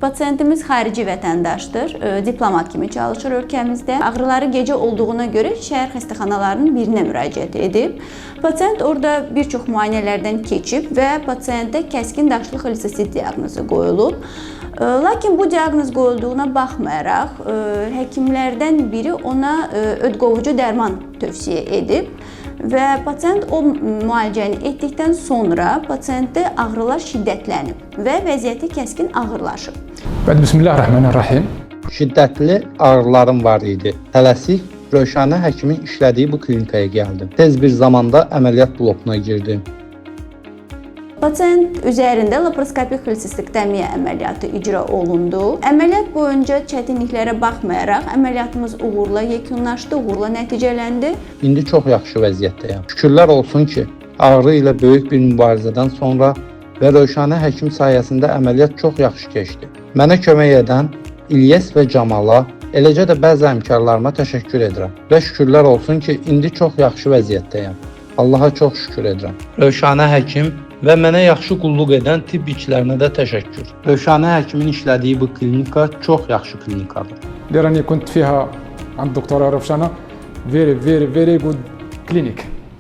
Pasiyentimiz xarici vətəndaşdır, diplomat kimi çalışır ölkəmizdə. Ağrıları gecə olduğuna görə şəhər xəstəxanalarının birinə müraciət edib. Pasiyent orada bir çox müayinələrdən keçib və pasiyentə kəskin daşlıq lisosit diaqnozu qoyulub. Lakin bu diaqnoz qoyulduğuna baxmayaraq, həkimlərdən biri ona ödqovucu dərman tövsiyə edib. Və pasiyent o müalicəni etdikdən sonra pasiyentdə ağrılar şiddətlənib və vəziyyəti kəskin ağırlaşıb. Bismillahirrahmanirrahim. Şiddətli ağrılarım var idi. Tələsik Rövşənə həkimin işlədiyi bu klinikaya gəldim. Tez bir zamanda əməliyyat blokuna girdim. Pasiyent üzərində laparoskopik xolesistektomiya əməliyyatı icra olundu. Əməliyyat boyunca çətinliklərə baxmayaraq əməliyyatımız uğurla yekunlaşdı, uğurla nəticələndi. İndi çox yaxşı vəziyyətdəyəm. Şükürlər olsun ki, ağrı ilə böyük bir mübarizədən sonra və Rövşənə həkim sayəsində əməliyyat çox yaxşı keçdi. Mənə kömək edən İlyas və Camala, eləcə də bəzi həmkarlarıma təşəkkür edirəm. Və şükürlər olsun ki, indi çox yaxşı vəziyyətdəyəm. Allaha çox şükür edirəm. Rövşənə həkim və mənə yaxşı qulluq edən tibb işlərinə də təşəkkür. Rövşənə həkimin işlədiyi bu klinika çox yaxşı klinikadır. لأنني كنت فيها عند الدكتورة روشانا very good clinic.